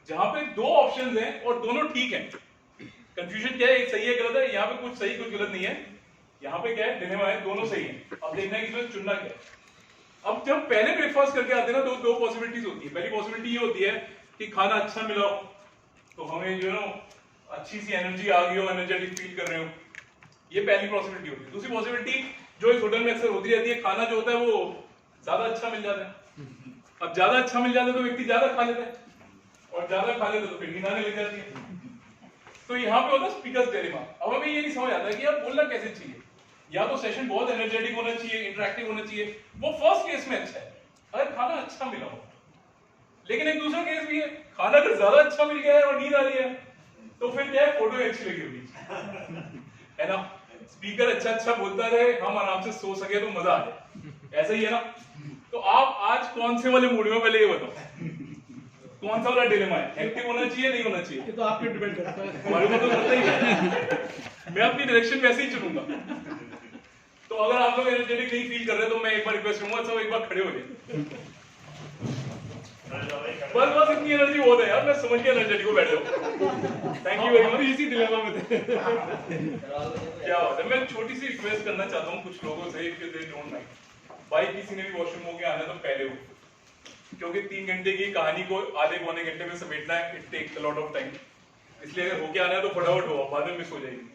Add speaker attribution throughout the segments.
Speaker 1: जहां पे दो ऑप्शंस हैं और दोनों ठीक हैं। कंफ्यूजन क्या है, एक सही है गलत है, यहाँ पे कुछ सही कुछ गलत नहीं है, यहाँ पे क्या है डिलेमा है, दोनों सही है। अब देखना है कि इसमें चुनना क्या है। अब जब पहले ब्रेकफास्ट करके आते हैं ना तो दो पॉसिबिलिटीज होती है। पहली पॉसिबिलिटी ये होती है कि खाना अच्छा मिला हो तो हमें जो अच्छी सी एनर्जी आ गई हो, एनर्जेटिक फील कर रहे हो, ये पहली पॉसिबिलिटी होती है। दूसरी पॉसिबिलिटी जो इस होटल में अक्सर होती रहती है, खाना जो होता है वो ज्यादा अच्छा मिल जाता है। अब ज्यादा अच्छा मिल जाता है तो व्यक्ति ज्यादा खा लेता है, और ज्यादा खा लेता है तो फिर नींद आने लग जाती है। तो यहाँ पे होता है स्पीकर्स डिलेमा। अब हमें ये नहीं समझ आता कि यार बोलना कैसे चाहिए। या तो सेशन बहुत एनर्जेटिक होना चाहिए, इंटरेक्टिव होना चाहिए, वो फर्स्ट केस में अच्छा है अगर खाना अच्छा मिला हो। लेकिन एक दूसरा केस भी है, खाना अगर ज्यादा अच्छा मिल गया है और नींद आ रही है तो फिर क्या है, फोटो अच्छी लगी होगी, है ना। स्पीकर अच्छा बोलता रहे, हम आराम से सो सके तो मजा आ जाए, ऐसा ही है ना। तो आप आज कौन से वाले मूड में, पहले ये बताओ कौन सा वाला डिलेमा है, एक्टिव होना चाहिए नहीं होना चाहिए?
Speaker 2: ये तो आप पे डिपेंड करता है,
Speaker 1: हमारे को तो करता ही है। मैं अपनी डायरेक्शन वैसे ही चुनूंगा। तो अगर आप लोग एनर्जेटिक नहीं फील कर रहे तो मैं एक बार रिक्वेस्ट करूंगा, सब एक बार खड़े हो जाए। बस इतनी एनर्जी बहुत है यार, मैं समझ के एनर्जेटिक को बैठ जाऊं। Thank you very much.
Speaker 2: इसी डिलेमा में थे।
Speaker 1: क्या बात है। मैं छोटी सी रिक्वेस्ट करना चाहता हूँ कुछ लोगों से, इफ दे डोंट माइंड। भाई किसी ने भी वॉशरूम होके आना तो पहले हो, क्योंकि 3 घंटे की कहानी को आधे पौने घंटे में समेटना है, it takes a lot of time. इसलिए अगर होके आना है तो फटाफट हो, बाद में मिस हो जाएगी।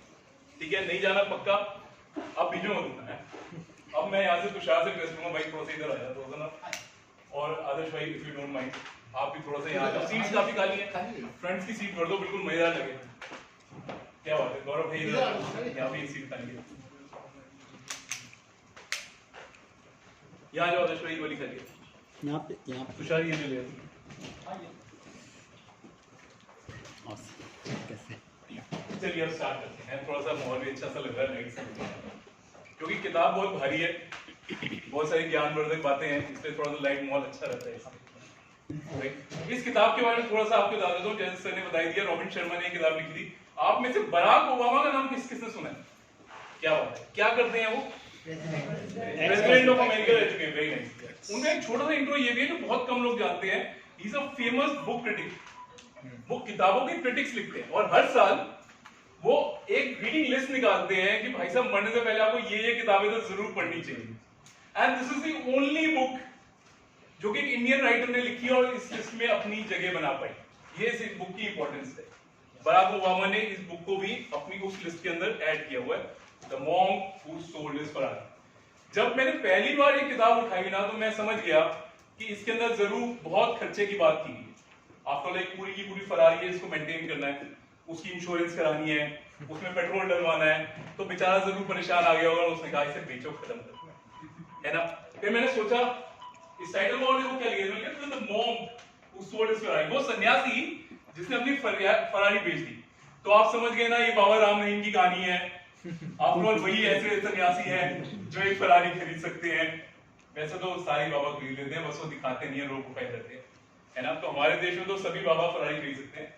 Speaker 1: ठीक है, नहीं जाना पक्का, अब बीच में मत उठना है। अब मैं यहाँ से तुषार से रिक्वेस्ट करूंगा, भाई थोड़ा सा इधर आ जा थोड़ा सा ना, और आदर्श भाई इफ यू डोंट माइंड आप भी थोड़ा सा यहाँ आ जाओ। सीट्स काफी खाली है, फ्रंट्स की सीट भर दो, बिल्कुल मजेदार लगे। क्या बात है गौरव भाई, इधर यहाँ पे सीट खाली है, यहाँ जाओ आदर्श भाई, वाली खाली है
Speaker 3: यहाँ पे
Speaker 1: तुषार ये ले ले।
Speaker 3: कैसे?
Speaker 1: चलिए अब स्टार्ट करते हैं। थोड़ा सा माहौल भी अच्छा सा लग रहा है नाइट से, क्योंकि किताब बहुत भारी है, बहुत सारी ज्ञानवर्धक बातें हैं, इसलिए थोड़ा सा लाइट माहौल अच्छा रहता है इसमें। इस किताब के बारे में थोड़ा सा आपको बता देता हूँ। जैसे सर ने बताई दिया, रॉबिन शर्मा ने किताब लिखी थी। आप में से बराक ओबामा का नाम किसने सुना है? क्या बात है, क्या करते हैं वो? प्रेसिडेंट ऑफ अमेरिका रह चुके हैं। Very nice. उनका एक छोटा सा इंट्रो ये भी है जो बहुत कम लोग जानते हैं। He is a famous book critic. वो किताबों के क्रिटिक्स लिखते हैं और हर साल वो एक रीडिंग लिस्ट निकालते हैं कि भाई साहब मरने से पहले आपको ये किताबें तो जरूर पढ़नी चाहिए। And this is the only book जो कि एक इंडियन राइटर ने लिखी है और इस लिस्ट में अपनी जगह बना पाई। ये इस बुक की इंपॉर्टेंस है। बराक ओबामा ने इस बुक को भी अपनी उस लिस्ट के अंदर ऐड किया हुआ है, the monk who sold his Ferrari. जब मैंने पहली बार ये किताब उठाई ना तो मैं समझ गया कि इसके अंदर जरूर बहुत खर्चे की बात की गई है। आपको लाइक पूरी की पूरी फरारी है, इसको मेंटेन करना है, उसकी इंश्योरेंस करानी है, उसमें पेट्रोल डलवाना है, तो बेचारा जरूर परेशान आ गया होगा। उसने कहा इसे बेचो, खत्म करो, है ना। फिर मैंने सोचा इस टाइटल को और क्या लिखा, the monk who sold his Ferrari, वो सन्यासी जिसने अपनी फरारी बेच दी। तो आप समझ गए ना, ये बाबा राम रहीम की कहानी है। आफ्टर ऑल वही ऐसे सन्यासी हैं जो एक फरारी खरीद सकते हैं। वैसे तो सारे बाबा खरीद लेते हैं, बस वो दिखाते नहीं है, लोग को पैदा देते हैं, है ना। तो हमारे देश में तो सभी बाबा फरारी खरीद सकते हैं।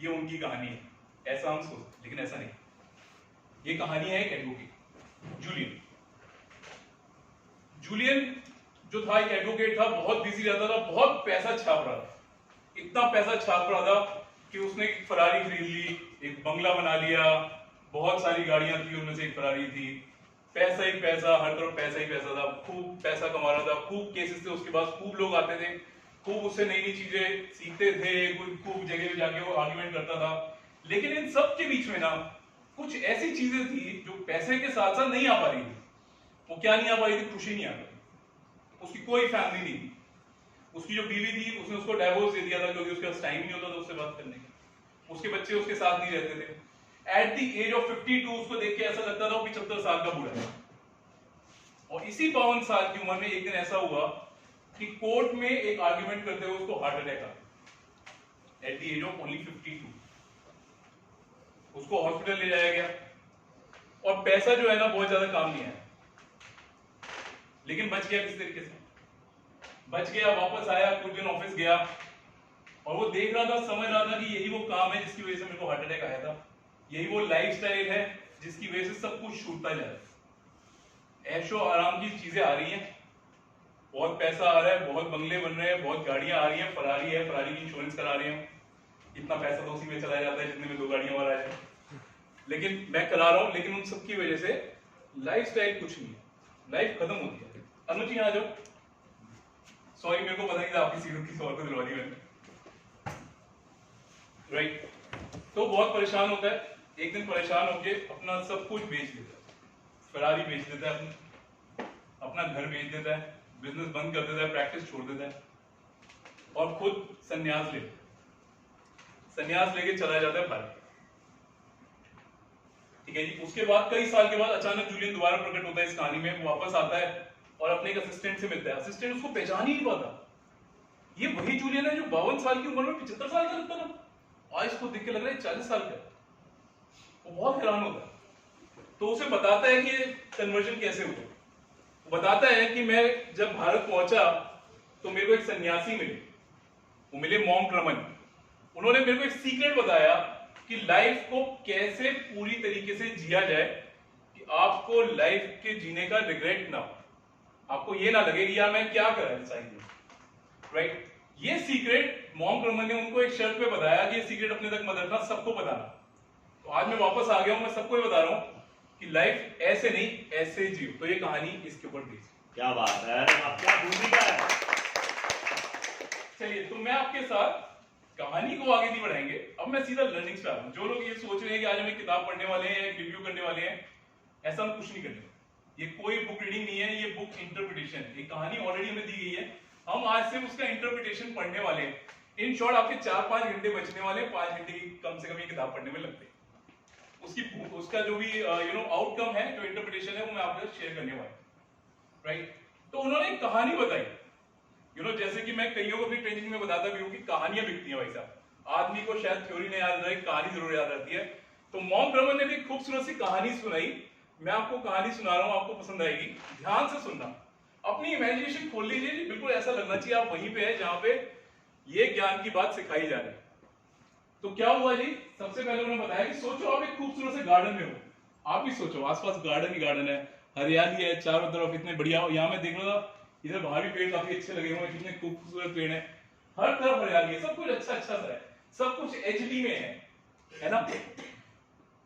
Speaker 1: ये उनकी कहानी है, ऐसा हम सोचते, लेकिन ऐसा नहीं। ये कहानी है एक एडवोकेट जूलियन। जूलियन जो था एक एडवोकेट था, बहुत बिजी रहता था, बहुत पैसा छाप रहा था। इतना पैसा छाप रहा था कि उसने एक फरारी खरीद ली, एक बंगला बना लिया, बहुत सारी गाड़ियां थी, उनमें से एक फरारी थी। पैसा ही पैसा, हर तरफ पैसा ही पैसा था, खूब पैसा कमा रहा था, खूब केसेस थे उसके पास, खूब लोग आते थे, खूब उससे नई नई चीजें सीखते थे, खूब जगह जाके वो आर्ग्यूमेंट करता था। लेकिन इन सब के बीच में ना कुछ ऐसी चीजें थी जो पैसे के साथ साथ नहीं आ पा रही थी। वो क्या नहीं आ पा रही थी? खुशी नहीं आ रही। उसकी कोई फैमिली नहीं थी। उसकी जो बीवी थी उसने उसको डाइवोर्स दे दिया था, क्योंकि उसके पास टाइम नहीं होता था उससे बात करने का। उसके बच्चे उसके साथ नहीं रहते थे। एट द एज ऑफ 52 उसको देख के ऐसा लगता था वो 75 साल का बूढ़ा है। और इसी 52 साल की उम्र में एक दिन ऐसा हुआ कि कोर्ट में एक आर्ग्यूमेंट करते हुए उसको हार्ट अटैक आ गया। At the age of only 52 उसको हॉस्पिटल ले जाया गया, और पैसा जो है ना बहुत ज्यादा काम नहीं आया, लेकिन बच गया। किस तरीके से बच गया? वापस आया, कुछ दिन ऑफिस गया, और वो देख रहा था, समझ रहा था कि यही वो काम है जिसकी वजह से मेरे को हार्ट अटैक आया था, यही वो लाइफस्टाइल है जिसकी वजह से सब कुछ छूटता जा रहा है। ऐशो आराम की चीजें आ रही हैं, बहुत पैसा आ रहा है, बहुत बंगले बन रहे हैं, बहुत गाड़ियां आ रही हैं, फरारी है, फरारी की इंश्योरेंस करा रहे हैं, इतना पैसा तो उसी में चला जाता है जितने में 2 गाड़ियां और आ जाए, लेकिन मैं करा रहा हूँ। लेकिन उन सबकी वजह से लाइफस्टाइल कुछ नहीं है, लाइफ खत्म होती है। अनुज जी आ जाओ। सॉरी मेरे को पता नहीं था आपकी सीट किसी और को दिलवा दी मैंने, राइट। तो बहुत परेशान होता है, एक दिन परेशान होके अपना सब कुछ बेच देता है, फरारी बेच देता है, अपना घर बेच देता है, बिजनेस बंद कर देता है, प्रैक्टिस छोड़ देता है और खुद संन्यास लेके चला जाता है भारत। ठीक है जी। उसके बाद कई साल के बाद अचानक जूलियन दोबारा प्रकट होता है इस कहानी में, वो वापस आता है और अपने एक असिस्टेंट से मिलता है। असिस्टेंट उसको पहचान ही नहीं पाता, ये वही जूलियन है जो 52 साल की उम्र में 75 साल का लगता था, आज इसको देख के लग रहा है 40 साल का। वो बहुत हैरान होता है, तो उसे बताता है कि कन्वर्जन कैसे हुआ। वो बताता है कि मैं जब भारत पहुंचा तो मेरे को एक सन्यासी मिले, वो मिले मॉन्क रमन। उन्होंने मेरे को एक सीक्रेट बताया कि लाइफ को कैसे पूरी तरीके से जिया जाए कि आपको लाइफ के जीने का रिग्रेट ना हो, आपको ये ना लगे कि यार मैं क्या कर रहा था, राइट। ये सीक्रेट मॉन्क रमन ने उनको एक शर्त पे बताया कि ये सीक्रेट अपने तक मत रखना, सबको बताना। तो आज मैं वापस आ गया हूं, मैं सबको ही बता रहा हूं कि लाइफ ऐसे नहीं ऐसे जियो। तो ये कहानी इसके ऊपर दी।
Speaker 3: क्या बात है, क्या भूमिका है।
Speaker 1: चलिए, तो मैं आपके साथ कहानी को आगे नहीं बढ़ाएंगे, अब मैं सीधा लर्निंग पे आ रहा हूं। जो लोग ये सोच रहे हैं कि आज हम एक किताब पढ़ने वाले हैं, एक रिव्यू करने वाले हैं, ऐसा हम कुछ नहीं करने। ये कोई बुक रीडिंग नहीं है, ये बुक इंटरप्रिटेशन है। ये कहानी ऑलरेडी हमें दी गई है, हम आज सिर्फ उसका इंटरप्रिटेशन पढ़ने वाले हैं। इन शॉर्ट आपके 4-5 घंटे बचने वाले, 5 घंटे की कम से कम ये किताब पढ़ने में लगते हैं। उसका जो भी आउटकम है, जो इंटरप्रिटेशन है, वो मैं आपके साथ शेयर करने वाला हूं, राइट। तो उन्होंने एक कहानी बताई, जैसे कि मैं कईयों को अपनी ट्रेनिंग में बताता भी हूं कि कहानियां बिकती हैं भाई साहब। आदमी को शायद थ्योरी नहीं याद रहे, कहानी जरूर याद रहती है। तो मॉन्क रमन ने भी खूबसूरत सी कहानी सुनाई। मैं आपको कहानी सुना रहा हूं, आपको पसंद आएगी, ध्यान से सुनना, अपनी इमेजिनेशन खोल लीजिए जी। बिल्कुल ऐसा लगना चाहिए आप वहीं पे है जहां पे ये ज्ञान की बात सिखाई जा रही है। तो क्या हुआ जी, सबसे पहले उन्होंने बताया कि सोचो आप एक खूबसूरत से गार्डन में हो। आप ही सोचो, आसपास गार्डन ही गार्डन है, हरियाली है चारों तरफ, इतने बढ़िया। यहाँ मैं देख रहा था, इधर बाहर भी पेड़ काफी अच्छे लगे हुए हैं, कितने खूबसूरत पेड़ हैं, हर तरफ हरियाली है, सब कुछ अच्छा सा है, सब कुछ एचडी में है ना।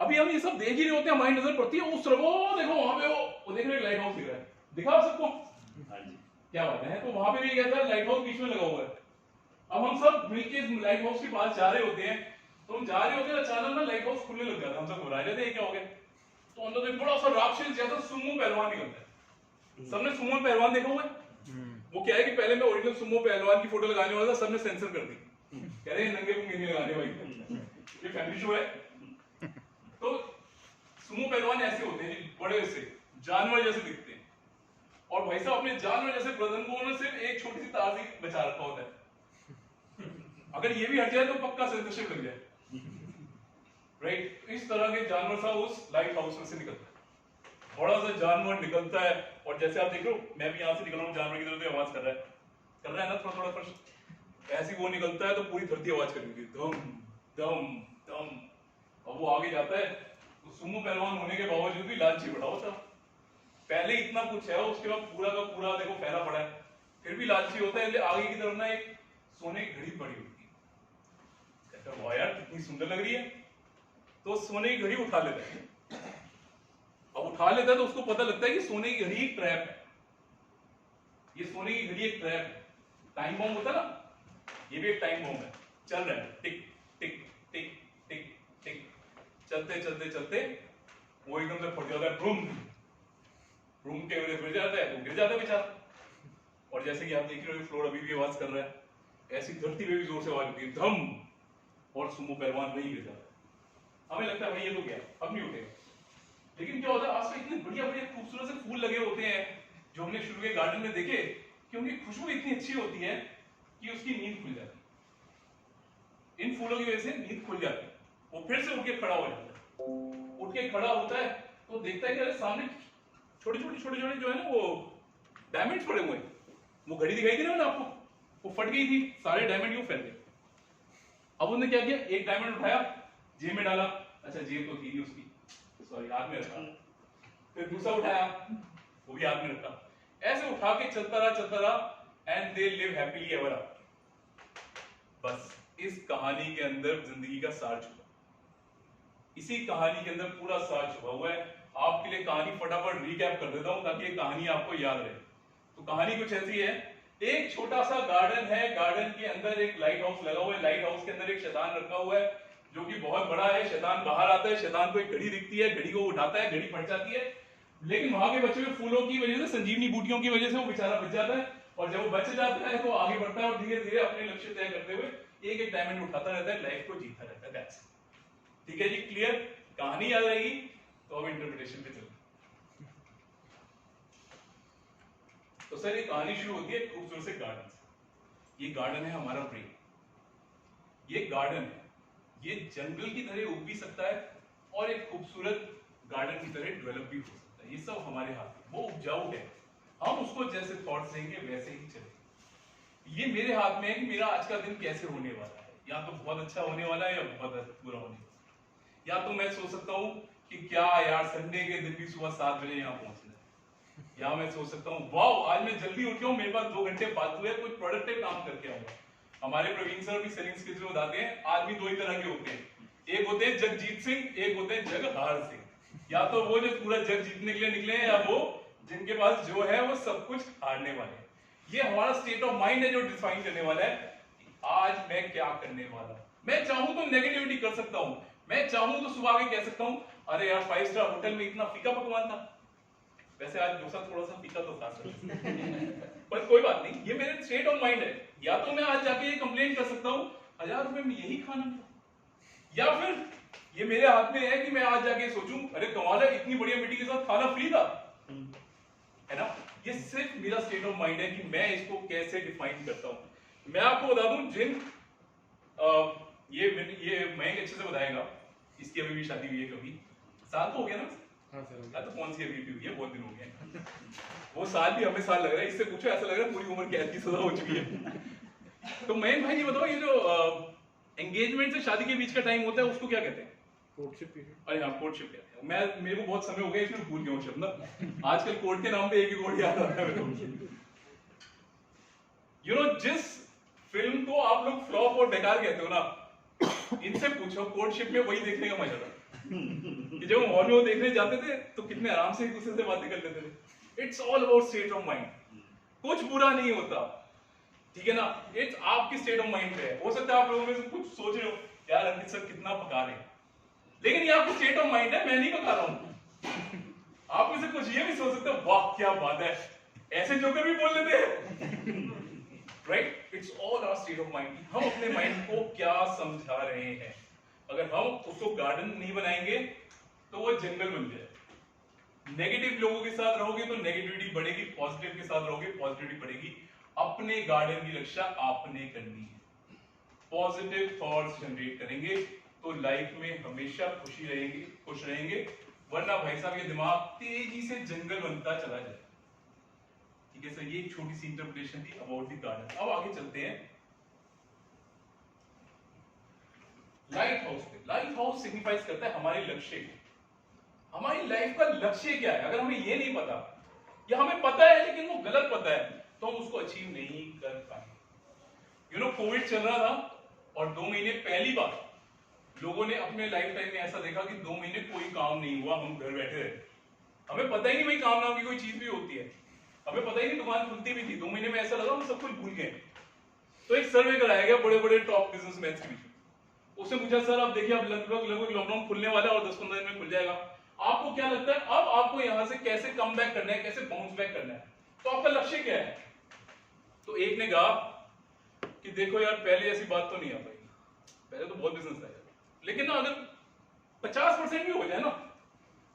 Speaker 1: अभी हम ये सब देख ही रहे होते हैं, हमारी नजर पड़ती है उस तरफ, वो देखो वहां पे वो देख रहे लाइट हाउस दिख रहा है, दिखा सबको। क्या बात है। तो वहां पे भी कहता है लाइट हाउस बीच में लगा हुआ है। अब हम सब मिलके लाइट हाउस के पास जा रहे होते हैं, तो हम जा रहे होते हैं, अचानक ना लाइट हाउस खुलने लग जाता है। हम सब घबरा जाते हैं, क्या हो गया। तो अंदर से बड़ा सा राक्षस जैसा सुमो पहलवान निकलता है। सबने सुमो पहलवान देखा हुआ है। वो क्या है कि पहले मैं ओरिजिनल सुमो पहलवान की फोटो लगाने वाला था, सबने सेंसर कर दी, कह रहे हैं नंगे पुंगे नहीं लगाने भाई, ये फैमिली शो है। तो सुमो पहलवान ऐसे होते हैं, बड़े से जानवर जैसे दिखते हैं, और भाई साहब अपने जानवर जैसे बदन को उन्होंने सिर्फ एक छोटी सी तार से बचा रखा होता है। अगर ये भी हट जाए तो पक्का सेंसरशिप लग जाए, राइट। इस तरह के जानवर सा उस लाइट हाउस में से निकलता है, बड़ा सा जानवर निकलता है। और जैसे आप देख रहे हो, मैं भी यहाँ से निकल रहा हूँ, जानवर की तरफ से आवाज कर रहा है ना, थोड़ा थोड़ा फर्स्ट ऐसी वो निकलता है तो पूरी धरती आवाज करेगी, धम धम धम। अब वो आगे जाता है, तो सुमो पहलवान होने के बावजूद भी लालची बड़ा होता, पहले इतना कुछ है, उसके बाद पूरा का पूरा देखो फैला पड़ा है, फिर भी लालची होता है। आगे की तरफ ना एक सोने की घड़ी पड़ी होती है, कहता है वाह यार कितनी सुंदर लग रही है, तो सोने की घड़ी उठा लेता है। अब उठा लेता है तो उसको पता लगता है कि सोने की घड़ी एक ट्रैप है, ये सोने की घड़ी एक ट्रैप है। टाइम बॉम्ब होता है ना, ये भी एक टाइम बॉम्ब है, चल रहा है, टिक टिक टिक टिक टिक, चलते चलते चलते वो एकदम से फट जाता है, रूम के गिर जाता है, तो गिर जाता है बेचारा। और जैसे कि आप देख रहे हो, फ्लोर अभी भी आवाज कर रहा है, ऐसी धरती पे भी जोर से आवाज होती है, धम, और सुमो पहलवान वही गिर जाता है। हमें लगता है भाई ये तो गया, अब नहीं उठेगा। लेकिन क्या होता है, आसपास इतने बढ़िया बढ़िया खूबसूरत से फूल लगे होते हैं, जो हमने शुरू के गार्डन में देखे, कि उनकी खुशबू इतनी अच्छी होती है कि उसकी नींद खुल जाती है। इन फूलों की वजह से नींद खुल जाती है, वो फिर से उठ के खड़ा हो जाता है। उठ के खड़ा होता है तो देखता है कि अरे सामने छोटे छोटे जो है ना, वो डायमंड्स पड़े हुए हैं। वो घड़ी दिखाई थी ना मैंने आपको, वो फट गई थी, सारे डायमंड यूं फैल गए। अब उसने क्या किया, एक डायमंड उठाया, जेब में डाला, अच्छा जेब तो थी नहीं उसकी, सॉरी हाथ में रखा, फिर दूसरा उठाया, वो भी हाथ में रखा, ऐसे उठा के चलता रहा, and they live happily ever after. बस इस कहानी के अंदर जिंदगी का सार छुपा, इसी कहानी के अंदर पूरा सार छुपा हुआ है। आपके लिए कहानी फटाफट रिकैप कर देता हूं ताकि ये कहानी आपको याद रहे। तो कहानी कुछ ऐसी है, एक छोटा सा गार्डन है, गार्डन के अंदर एक लाइट हाउस लगा हुआ है, लाइट हाउस के अंदर एक शैतान रखा हुआ है जो कि बहुत बड़ा है। शैतान बाहर आता है, शैतान को एक घड़ी दिखती है, घड़ी को उठाता है, घड़ी फट जाती है, लेकिन वहां के बचे हुए फूलों की वजह से, संजीवनी बूटियों की वजह से वो बेचारा बच जाता है। और जब वो बच जाता है तो आगे बढ़ता है और धीरे धीरे अपने लक्ष्य तय करते हुए एक एक डायमंड उठाता रहता है, लाइफ को जीता रहता है। दैट्स ठीक है जी, क्लियर? कहानी याद रहेगी तो अब इंटरप्रिटेशन पे चलते। तो सर ये कहानी शुरू होती है खूबसूरत से गार्डन से। ये गार्डन है हमारा ब्रेन, ये गार्डन है, ये जंगल की तरह उग भी सकता है और एक खूबसूरत गार्डन की तरह डेवलप भी हो सकता है। ये सब हमारे हाथ में, वो उपजाऊ है, हम उसको जैसे थॉट्स देंगे वैसे ही चलेंगे। ये मेरे हाथ में है कि मेरा आज का दिन कैसे होने वाला है, या तो बहुत अच्छा होने वाला है या बहुत बुरा होने वाला है। या तो मैं सोच सकता हूँ कि क्या यार संडे के दिन भी सुबह 7 बजे यहाँ पहुंचना है, या मैं सोच सकता हूँ वाह आज मैं जल्दी उठ गया हूँ, मेरे पास 2 घंटे फालतू है, कुछ प्रोडक्टिव काम करके आऊंगा। हमारे प्रवीण सर भी सेलिंग स्किल्स में बताते हैं आदमी 2 ही तरह के होते हैं, एक होते हैं जगजीत सिंह, एक होते हैं जगहार सिंह। या तो वो जो पूरा जग जीतने के लिए निकले हैं, या वो जिनके पास जो है वो सब कुछ हारने वाले हैं। ये हमारा स्टेट ऑफ माइंड है जो डिफाइन करने वाला है आज मैं क्या करने वाला हूं। मैं चाहूं तो नेगेटिविटी कर सकता हूं, मैं चाहूं तो सुबह आके कह सकता हूं अरे यार 5 स्टार होटल में इतना फीका पकवान था, वैसे आज डोसा थोड़ा सा फीका तो था सर पर कोई बात नहीं, ये मेरे स्टेट ऑफ माइंड है। या तो मैं आज जाके ये कंप्लेन कर सकता हूं 1000 रुपए में यही खाना मिला, या फिर ये मेरे हाथ में है कि मैं आज जाके सोचूं अरे कमाल है इतनी बढ़िया मीटिंग के साथ खाना फ्री था, है ना। ये सिर्फ मेरा स्टेट ऑफ माइंड है कि मैं इसको कैसे डिफाइन करता हूं। मैं आपको बता दूं जिन ये मयंक अच्छे से बताएगा, इसकी अभी भी शादी हुई है, कभी साल तो हो गया ना।
Speaker 2: हाँ सर,
Speaker 1: तो कौन सी अभी हुई है, बहुत दिन हो गए वो साल भी हमें साल लग रहा है, इससे पूछो ऐसा लग रहा है पूरी उम्र कैद की सजा हो चुकी है। तो मयंक भाई ये बताओ ये जो एंगेजमेंट से शादी के बीच का टाइम होता है उसको क्या कहते हैं?
Speaker 2: Courtship period.
Speaker 1: अरे हाँ कोर्टशिप कहते हैं। मेरे को बहुत समय हो गया इसमें भूल गया हूँ शब्द ना, आजकल कोर्ट के नाम पे एक ही कोर्ट याद आता है मेरे को। यू नो जिस फिल्म को आप लोग फ्लॉप और बेकार कहते हो ना, इनसे पूछो कोर्टशिप में वही देखने का मजा था कि जब हम हॉल में वो देखने जाते थे तो कितने आराम से एक दूसरे से बातें कर लेते थे। It's all about state of mind, कुछ बुरा नहीं होता, ठीक है ना। इट्स आपकी स्टेट ऑफ माइंड पे है। हो सकता है आप लोगों में से कुछ सोच रहे हो यार अंकित सर कितना पका रहे हैं, लेकिन ये आपकी स्टेट ऑफ माइंड है, मैं नहीं पका रहा हूं। आप में से कुछ ये भी सोच सकते हो वाह क्या बात है, ऐसे जोकर भी बोल लेते हैं, right. It's all our state of mind, हम अपने माइंड को क्या समझा रहे हैं। अगर हम उसको गार्डन नहीं बनाएंगे तो वो जंगल बन जाए। नेगेटिव लोगों के साथ रहोगे तो नेगेटिविटी बढ़ेगी, पॉजिटिव के साथ रहोगे पॉजिटिविटी बढ़ेगी। अपने गार्डन की रक्षा आपने करनी है। पॉजिटिव थॉट्स जनरेट करेंगे तो लाइफ में हमेशा खुश रहेंगे, वरना भाई साहब ये दिमाग तेजी से जंगल बनता चला जाए। ठीक है सर, ये एक छोटी सी इंटरप्रिटेशन थी अबाउट द गार्डन। अब आगे चलते हैं लाइट हाउस पे। लाइट हाउस सिग्निफाइज करता है हमारे लक्ष्य को। हमारी लाइफ का लक्ष्य क्या है, अगर हमें ये नहीं पता या हमें पता है लेकिन वो गलत पता है तो हम उसको अचीव नहीं कर पाएंगे। यू नो कोविड चल रहा था और 2 महीने पहली बार लोगों ने अपने लाइफ टाइम में ऐसा देखा कि 2 महीने कोई काम नहीं हुआ, हम घर बैठे रहे। हमें पता ही नहीं भाई काम नाम की कोई चीज भी होती है, हमें पता ही नहीं दुकान खुलती भी थी। 2 महीने में ऐसा लगा हम सब कुछ भूल गए। तो एक सर्वे कराया गया बड़े बड़े टॉप बिजनेसमैन के बीच। उसने पूछा सर आप देखिए अब लगभग लॉकडाउन खुलने वाला है और 10-15 दिन में खुल जाएगा, आपको क्या लगता है अब आपको यहां से कैसे कम बैक करना है, कैसे बाउंस बैक करना है, तो आपका लक्ष्य क्या है? तो एक ने कहा कि देखो यार पहले ऐसी बात तो नहीं आ पाएगी, पहले तो बहुत बिजनेस है, लेकिन ना अगर 50% भी हो जाए ना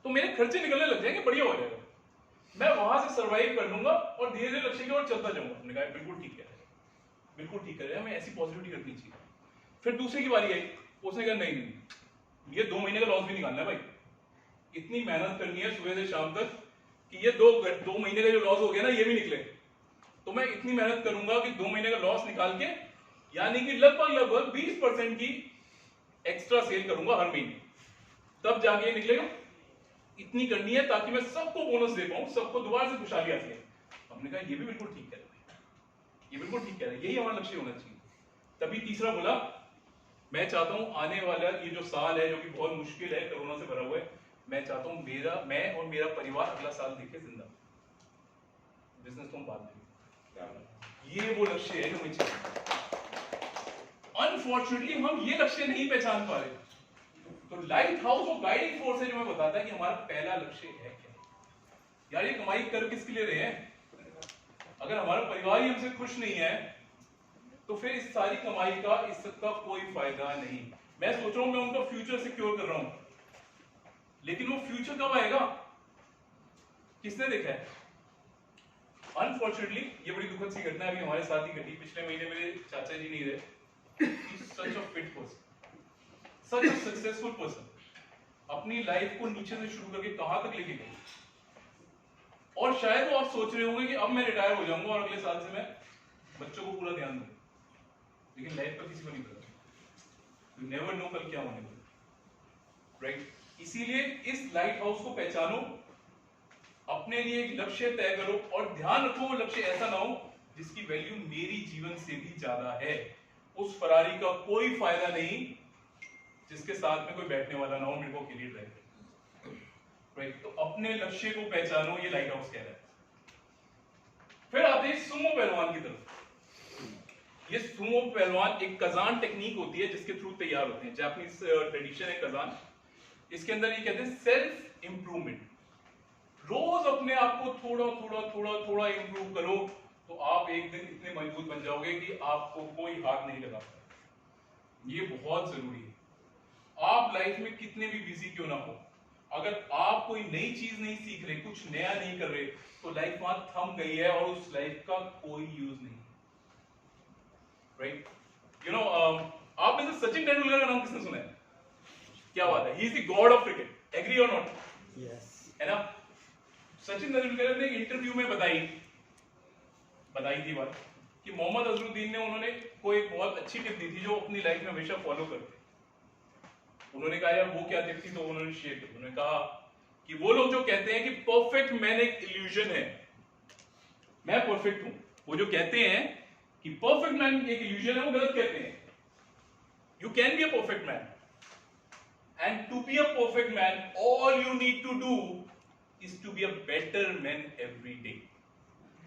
Speaker 1: तो मेरे खर्चे निकलने लग जाएंगे, बढ़िया हो जाएगा, मैं वहां से सर्वाइव कर लूंगा और धीरे धीरे लक्ष्य की ओर चलता जाऊंगा। हमने कहा बिल्कुल ठीक है, बिल्कुल ठीक है, हमें ऐसी पॉजिटिविटी रखनी चाहिए। फिर दूसरे की बारी आई, उसने कहा नहीं ये 2 महीने का लॉस भी निकालना है भाई, इतनी मेहनत करनी है सुबह से शाम तक कि ये 2 महीने का जो लॉस हो गया ना ये भी निकले। तो मैं इतनी मेहनत करूंगा कि 2 महीने का लॉस निकाल के यानी कि लगभग 20% की एक्स्ट्रा सेल करूंगा हर महीने, तब जाके निकलेगा। इतनी करनी है ताकि मैं सबको बोनस दे पाऊं, सबको दोबारा से खुशहाली आती है। हमने कहा ये भी बिल्कुल ठीक है, ये बिल्कुल ठीक है, यही हमारा लक्ष्य होना चाहिए। तभी तीसरा बोला मैं चाहता हूँ आने वाला ये जो साल है जो कि बहुत मुश्किल है, कोरोना से भरा हुआ है, मैं चाहता हूँ मैं और मेरा परिवार अगला साल दिखे जिंदा। बिजनेस तो हम बात करेंगे, ये वो लक्ष्य है जो मैं चाहिए। अनफॉर्चुनेटली हम ये लक्ष्य नहीं पहचान पा रहे। तो लाइट हाउस और गाइडिंग फोर्स है जो मैं बताता है कि हमारा पहला लक्ष्य है क्या। यार ये कमाई कर किसके लिए रहे हैं? अगर हमारा परिवार ही हमसे खुश नहीं है तो फिर इस सारी कमाई का, इस सब का कोई फायदा नहीं। मैं सोच रहा हूं मैं उनका फ्यूचर सिक्योर कर रहा हूं, लेकिन वो फ्यूचर कब आएगा किसने देखा है? अनफॉर्चुनेटली ये बड़ी दुखद सी घटना अभी हमारे साथ ही घटी। पिछले महीने मेरे चाचा जी नहीं रहे। Such a fit person, such a successful person, अपनी लाइफ को नीचे से शुरू करके कहां तक लेके गए। और शायद वो आप सोच रहे होंगे कि अब मैं रिटायर हो जाऊंगा और अगले साल से मैं बच्चों को पूरा ध्यान दूंगा, लेकिन लाइफ का किसी को नहीं पता। यू नेवर नो कल क्या होने वाला, राइट? इसीलिए इस लाइट हाउस को पहचानो, अपने लिए एक लक्ष्य तय करो और ध्यान रखो वो लक्ष्य ऐसा ना हो जिसकी वैल्यू मेरी जीवन से भी ज्यादा है। उस फरारी का कोई फायदा नहीं जिसके साथ में कोई बैठने वाला ना हो, मेरे को अकेले ड्राइव, राइट? तो अपने लक्ष्य को पहचानो, ये लाइट हाउस कह रहा है। फिर आते हैं सुमो पहलवान की तरफ। ये सुमो पहलवान एक कजान टेक्निक होती है जिसके थ्रू तैयार होते हैं, जापानीज ट्रेडिशन है कजान। इसके अंदर ये कहते हैं सेल्फ इंप्रूवमेंट। रोज अपने आप को थोड़ा थोड़ा थोड़ा थोड़ा इंप्रूव करो तो आप एक दिन इतने मजबूत बन जाओगे कि आपको कोई हाथ नहीं लगा सकता। ये बहुत जरूरी है। आप लाइफ में कितने भी बिजी क्यों ना हो, अगर आप कोई नई चीज नहीं सीख रहे, कुछ नया नहीं कर रहे, तो लाइफ वहां थम गई है और उस लाइफ का कोई यूज नहीं, राइट? यू नो, आप में से सचिन तेंदुलकर का नाम किसने सुना है? क्या बात है, he is the god of cricket, agree और नॉट?
Speaker 2: यस,
Speaker 1: है ना? सचिन तेंदुलकर ने एक इंटरव्यू में बताई थी बात कि मोहम्मद अजहरुद्दीन ने उन्होंने कोई बहुत अच्छी टिप दी थी जो अपनी लाइफ में हमेशा फॉलो करते। उन्होंने कहा यार वो क्या टिप थी, तो उन्होंने शेयर की। उन्होंने कहा कि वो लोग जो कहते हैं कि परफेक्ट मैन एक इल्यूजन है, मैं परफेक्ट हूं, वो जो कहते हैं कि परफेक्ट मैन एक इल्यूजन है, वो गलत कहते हैं। You can be a perfect man, and to be a perfect man all you need to do is to be a better man every day.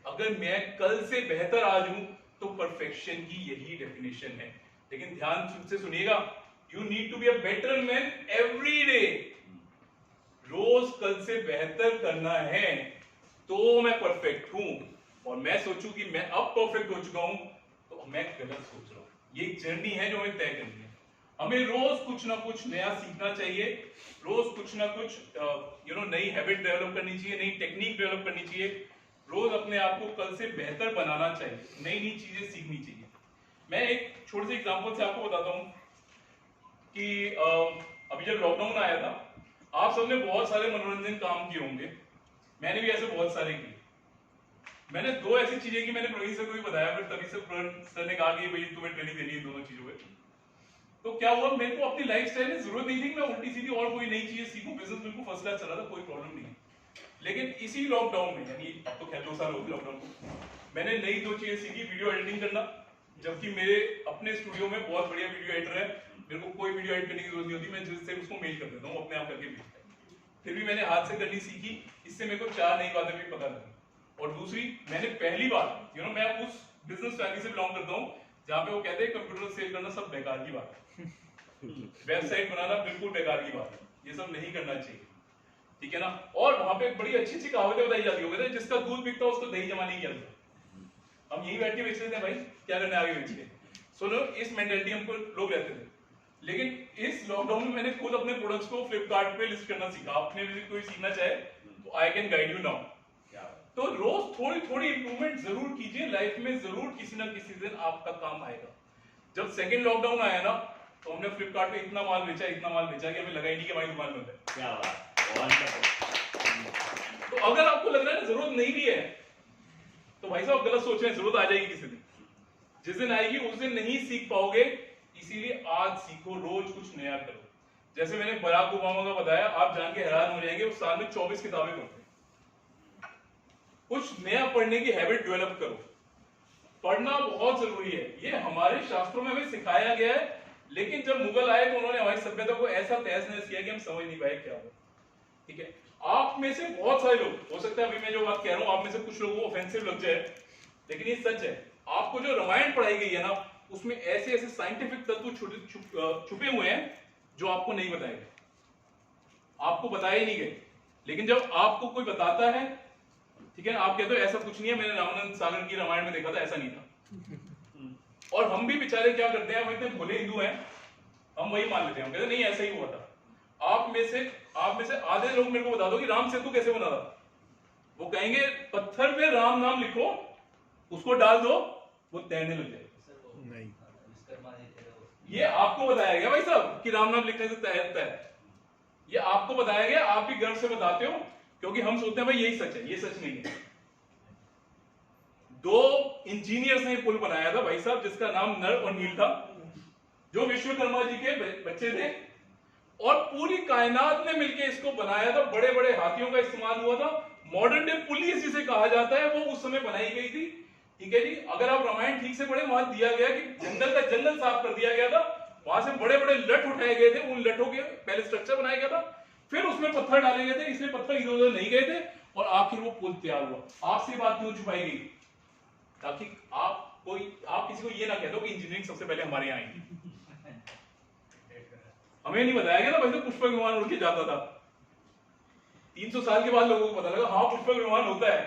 Speaker 1: अगर मैं कल से बेहतर आज हूं तो परफेक्शन की यही डेफिनेशन है। लेकिन ध्यान से सुनिएगा, you need to be a better man every day. रोज कल से बेहतर करना है तो मैं परफेक्ट हूं, और मैं सोचूं कि मैं अब परफेक्ट हो चुका हूं तो मैं गलत सोच रहा हूं। ये एक जर्नी है जो हमें तय करनी है। हमें रोज कुछ ना कुछ नया सीखना चाहिए, रोज कुछ ना कुछ नई हैबिट डेवलप करनी चाहिए, नई टेक्निक डेवलप करनी चाहिए, रोज अपने आप को कल से बेहतर बनाना चाहिए, नई नई चीजें सीखनी चाहिए। मैं एक छोटे से एग्जांपल से आपको बताता हूं कि अभी जब लॉकडाउन आया था, आप सबने बहुत सारे मनोरंजन काम किए होंगे, मैंने भी ऐसे बहुत सारे किए। मैंने दो ऐसी चीजें की, मैंने प्रवीण सर को भी बताया, फिर तभी से प्रवीण सर ने कहा कि भाई तुम्हें ट्रेनिंग देनी है दोनों चीजों पे। तो क्या हुआ, मेरे को अपनी लाइफस्टाइल में जरूरत नहीं थी कि मैं उल्टी सीधी और कोई नई चीजें सीखूं। बिजनेस बिल्कुल फर्स्ट क्लास चला था, कोई प्रॉब्लम नहीं। लेकिन इसी लॉकडाउन में, यानी अब तो खैर 2 साल हो गए लॉकडाउन को, मैंने नई 2 चीजें सीखी। वीडियो एडिटिंग करना, जबकि मेरे अपने स्टूडियो में बहुत बढ़िया वीडियो एडिटर है, मेरे को कोई वीडियो एडिट करने की जरूरत नहीं होती, मैं जिससे उसको मेल कर देता हूँ, अपने आप करके भेजता हूँ। फिर भी मैंने हाथ से करनी सीखी, इससे मेरे को 4 नई बातें भी पता लगी। और दूसरी, मैंने पहली बार मैं उस बिजनेस फैमिली से बिलोंग करता हूँ जहाँ पे वो कहते हैं कंप्यूटर सेल करना सब बेकार की बात है, वेबसाइट बनाना बिल्कुल बेकार की बात है, ये सब नहीं करना चाहिए, ठीक है ना? और वहां पे बड़ी अच्छी अच्छी कहावतें बताई जाती होगी, जिसका दूध बिकता उसको दही जमा नहीं किया जाता। हम यही बैठ के बेच रहे थे भाई, क्या करने आगे बेच के, सुनो इस मेंटालिटी हमको लोग रहते थे। लेकिन इस लॉकडाउन में मैंने खुद अपने प्रोडक्ट्स को फ्लिपकार्ट पे लिस्ट करना सीखा। आपने भी कोई सीखना चाहे तो I can guide you now. तो रोज थोड़ी थोड़ी इंप्रूवमेंट जरूर कीजिए, लाइफ में जरूर किसी ना किसी दिन आपका काम आएगा। जब सेकंड लॉकडाउन आया ना, तो हमने फ्लिपकार्ट पे इतना माल बेचा कि हमें लगा ही नहीं कि हमारी दुकान बंद है।
Speaker 3: क्या बात।
Speaker 1: तो अगर आपको लग रहा है जरूरत नहीं भी है, तो भाई साहब गलत सोच रहे हैं, जरूरत आ जाएगी किसी दिन। जिस दिन आएगी उस दिन नहीं सीख पाओगे, इसीलिए आज सीखो, रोज कुछ नया करो। जैसे मैंने बराक ओबामा का बताया, आप जान के हैरान हो जाएंगे, वो साल में 24 किताबें पढ़ते हैं। कुछ नया पढ़ने की हैबिट डेवलप करो। पढ़ना बहुत जरूरी है, ये हमारे शास्त्रों में हमें सिखाया गया है लेकिन जब मुगल आए तो उन्होंने हमारी सभ्यता को ऐसा तहस नहस किया कि हम समझ नहीं पाए क्या हुआ। ठीक है, आप में से बहुत सारे लोग, हो सकता है अभी मैं जो बात कह रहा हूं आप में से कुछ लोगों को ऑफेंसिव लग जाए, लेकिन ये सच है। आपको जो रामायण पढ़ाई गई है ना, उसमें ऐसे ऐसे साइंटिफिक तत्व छुपे हुए हैं जो आपको नहीं बताए गए, आपको बताए ही नहीं गए। लेकिन जब आपको कोई बताता है, ठीक है, आप कहते हो ऐसा कुछ नहीं है, मैंने रामानंद सागर की रामायण में देखा था, ऐसा नहीं था। और हम भी बेचारे क्या करते हैं, हम इतने भोले हिंदू हैं, हम वही मान लेते हैं, हम कहते नहीं ऐसा ही हुआ था। आप में से आधे लोग मेरे को बता दो कि राम सेतु कैसे बना था। वो कहेंगे पत्थर पे राम नाम लिखो, उसको डाल दो, वो तैरने लग जाएगा। ये आपको बताया गया भाई साहब कि राम नाम लिखने से तैरता है, ये आपको बताया गया, आप भी गर्व से बताते हो, क्योंकि हम सोचते हैं भाई यही सच है। ये सच नहीं है। 2 इंजीनियर्स ने पुल बनाया था भाई साहब, जिसका नाम नर और नील था, जो विश्वकर्मा जी के बच्चे थे, और पूरी कायनात ने मिलकर इसको बनाया था। बड़े बड़े हाथियों का इस्तेमाल हुआ था। मॉडर्न डे पुलिस जिसे कहा जाता है, वो उस समय बनाई गई थी। ठीक है जी, अगर आप रामायण ठीक से पढ़े, वहां दिया गया कि जंगल का जंगल साफ कर दिया गया था, वहां से बड़े बड़े लठ उठाए गए थे, उन लठों के पहले स्ट्रक्चर बनाया गया था, फिर उसमें पत्थर डाले गए थे, इसलिए पत्थर इधर उधर नहीं गए थे, और आखिर वो पुल तैयार हुआ। आपसे बात क्यों छुपाई गई? ताकि आप किसी को ये ना कह दो कि इंजीनियरिंग सबसे पहले हमारे यहाँ आई। हमें नहीं बताया गया ना भाई, तो पुष्पक विमान उड़ के जाता था। 300 साल के बाद लोगों को पता लगा हाँ पुष्पक विमान होता है।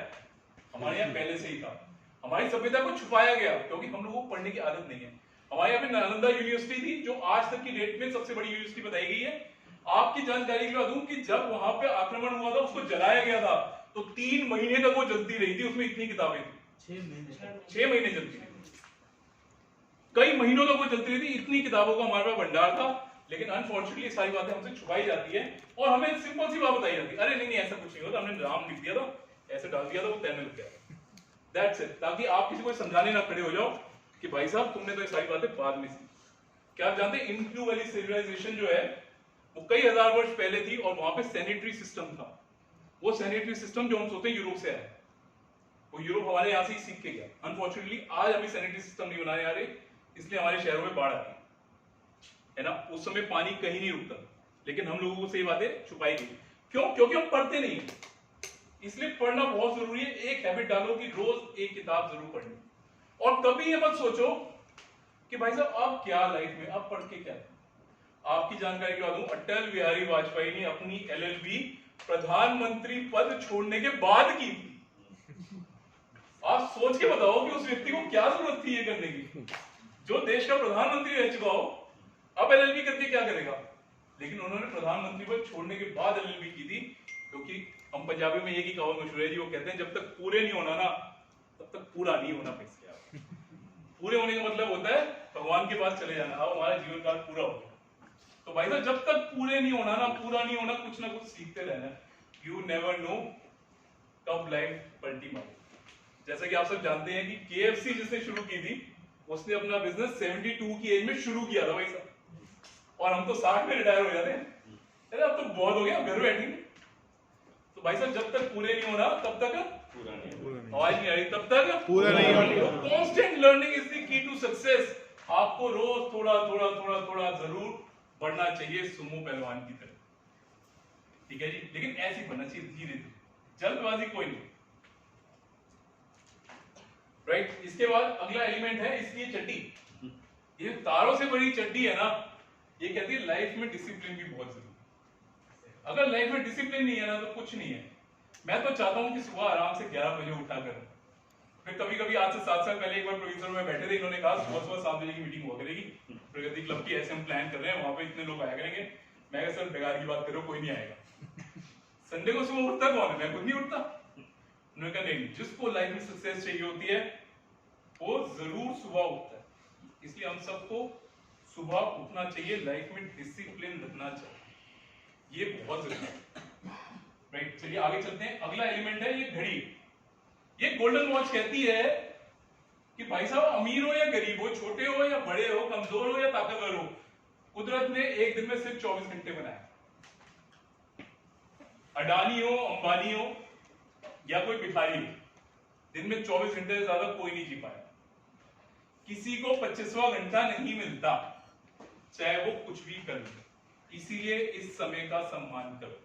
Speaker 1: हमारे यहाँ पहले से ही था। हमारी सभ्यता को छुपाया गया क्योंकि हम लोगों को पढ़ने की आदत नहीं है। हमारे यहाँ पे नालंदा यूनिवर्सिटी थी, जो आज तक की डेट में सबसे बड़ी यूनिवर्सिटी बताई गई है। आपकी जानकारी के बाद दूं कि जब वहां पे आक्रमण हुआ था, उसको जलाया गया था, तो 3 महीने तक वो जलती रही थी। उसमें इतनी किताबें थी, 6 महीने जलती रही, कई महीनों तक वो चलती रही थी। इतनी किताबों का हमारे पास भंडार था। लेकिन अनफॉर्चुनेटली सारी बातें हमसे छुपाई जाती है और हमें सिंपल सी बात बताई जाती है, अरे नहीं ऐसा कुछ नहीं होता, हमने राम लिख दिया था, ऐसे डाल दिया था, वो तैरने लग गया। That's it. ताकि आप किसी को समझाने ना खड़े हो जाओ कि भाई साहब तुमने तो ये सारी बातें बाद में सीखी। क्या आप जानते हैं इंडो वैली सिविलाइजेशन जो है वो कई हजार वर्ष पहले थी, और वहां पे सैनिटरी सिस्टम था। वो सैनिटरी सिस्टम जो हम सोचते हैं यूरोप से आया, वो यूरोप हमारे यहाँ से ही सीख के गया। अनफॉर्चुनेटली आज हमें सैनिटरी सिस्टम नहीं बनाने आ रहे, इसलिए हमारे शहरों में बाढ़ आती है ना। उस समय पानी कहीं नहीं रुकता, लेकिन हम लोगों से ये बातें छुपाई गई। क्यों? क्योंकि हम पढ़ते नहीं, इसलिए पढ़ना बहुत जरूरी है। एक हैबिट डालो कि रोज एक किताब जरूर पढ़नी, और कभी ये मत सोचो कि भाई साहब आप क्या लाइफ में आप पढ़ के क्या। आपकी जानकारी के बाद दूं, अटल बिहारी वाजपेयी ने अपनी LLB प्रधानमंत्री पद छोड़ने के बाद की थी। आप सोच के बताओ कि उस व्यक्ति को क्या जरूरत थी ये करने की, जो देश का प्रधानमंत्री रह चुका हो, अब LLB करके क्या करेगा। लेकिन उन्होंने प्रधानमंत्री पद छोड़ने के बाद LLB की थी, क्योंकि हम पंजाबी में एक ही कहावत मशहूर है जी, वो कहते हैं जब तक पूरे नहीं होना ना, तब तक पूरा नहीं होना। पैसे पूरे होने का मतलब होता है भगवान के पास चले जाना, अब हमारा जीवन काल पूरा हो गया। तो भाई साहब जब तक पूरे नहीं होना ना, पूरा नहीं होना, कुछ ना कुछ सीखते रहना। यू नेवर नो कब लाइफ पलटी मारे। जैसा कि आप सब जानते हैं कि KFC जिसने शुरू की थी, उसने अपना बिजनेस 72 की एज में शुरू किया था भाई साहब, और हम तो 60 में रिटायर हो जाते हैं। अरे अब तो बहुत हो गया, घर बैठेंगे। तो भाई साहब जब तक पूरे नहीं होना तब तक
Speaker 3: पूरा नहीं,
Speaker 1: आवाज नहीं आ रही, तब तक
Speaker 2: पूरा नहीं होना।
Speaker 1: Constant learning is the key to success. आपको रोज थोड़ा थोड़ा थोड़ा थोड़ा जरूर बढ़ना चाहिए, सुमो पहलवान की तरह। ठीक है जी, लेकिन ऐसी बनना चाहिए धीरे धीरे, जल्दबाजी कोई नहीं। राइट। इसके बाद अगला एलिमेंट है इसकी चड्डी। ये तारों से बड़ी चड्डी है ना, ये कहती है लाइफ में डिसिप्लिन भी बहुत जरूरी है। अगर लाइफ में डिसिप्लिन नहीं है ना तो कुछ नहीं है। मैं तो चाहता हूं कि सुबह आराम से 11 बजे उठा कर, फिर कभी कभी आज से 7 साल पहले एक बार प्रोड्यूसर में बैठे थे, इन्होंने कहा सुबह 7 बजे की मीटिंग हुआ करेगी प्रगति क्लब की, ऐसे हम प्लान कर रहे हैं, वहां पे इतने लोग आया करेंगे। मैं कहा सर बेकार की बात करो, कोई नहीं आएगा। संडे को सुबह उठता कौन है? मैं खुद नहीं उठता। उन्होंने कहा नहीं, जिसको लाइफ में सक्सेस चाहिए होती है वो जरूर सुबह उठता है, इसलिए हम सबको सुबह उठना चाहिए, लाइफ में डिसिप्लिन रखना चाहिए, ये बहुत जरूरी है। राइट, चलिए आगे चलते हैं। अगला एलिमेंट है ये घड़ी। ये गोल्डन वॉच कहती है कि भाई साहब अमीर हो या गरीब हो, छोटे हो या बड़े हो, कमजोर हो या ताकतवर हो, कुदरत ने एक दिन में सिर्फ 24 घंटे बनाए। अडानी हो, अंबानी हो या कोई भिखारी हो, दिन में 24 घंटे से ज्यादा कोई नहीं जी पाया। किसी को 25वां घंटा नहीं मिलता। चाहे वो कुछ भी कर ले, इसीलिए इस समय का सम्मान करो,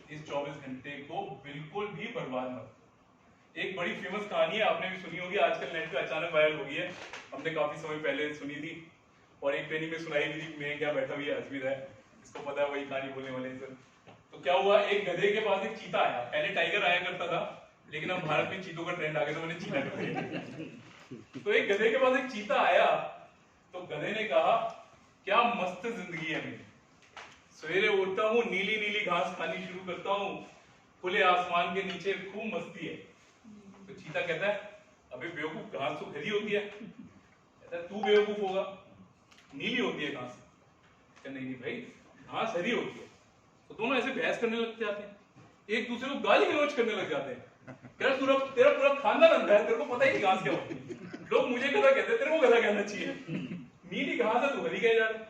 Speaker 1: इस 24 घंटे को बिल्कुल भी बर्बाद मत करो। एक बड़ी फेमस कहानी है, आपने भी सुनी होगी, आजकल नेट पे अचानक वायरल हो गई है, हमने काफी समय पहले सुनी थी और एक ट्रेनिंग में सुनाई भी थी, मैं क्या बैठा हुआ है हंस भी रहा है, इसको पता है वही कहानी बोलने वाले हैं सर। तो क्या हुआ, एक गधे के पास एक चीता आया, पहले टाइगर आया करता था लेकिन अब भारत में चीतों का ट्रेंड आ गया तो मैंने चीता कर दिया। तो एक गधे के पास एक चीता आया, तो गधे ने कहा क्या मस्त जिंदगी है मेरी, सवेरे उठता हूँ नीली नीली घास खानी शुरू करता हूँ, खुले आसमान के नीचे खूब मस्ती है। तो चीता कहता है अबे बेवकूफ, घास तो हरी होती है। कहता है तू बेवकूफ होगा, नीली होती है घास। कहता नहीं नहीं भाई, घास हरी होती है। तो दोनों ऐसे बहस करने लग जाते हैं, एक दूसरे को गाली गलौज करने लग जाते हैं। तेरा पूरा खानदान अंधा है, तेरे को पता ही नहीं घास क्या होती है, लोग मुझे गधा कहते हैं, तेरे को गधा कहना चाहिए, नीली घास है तू हरी कह जा रहा है।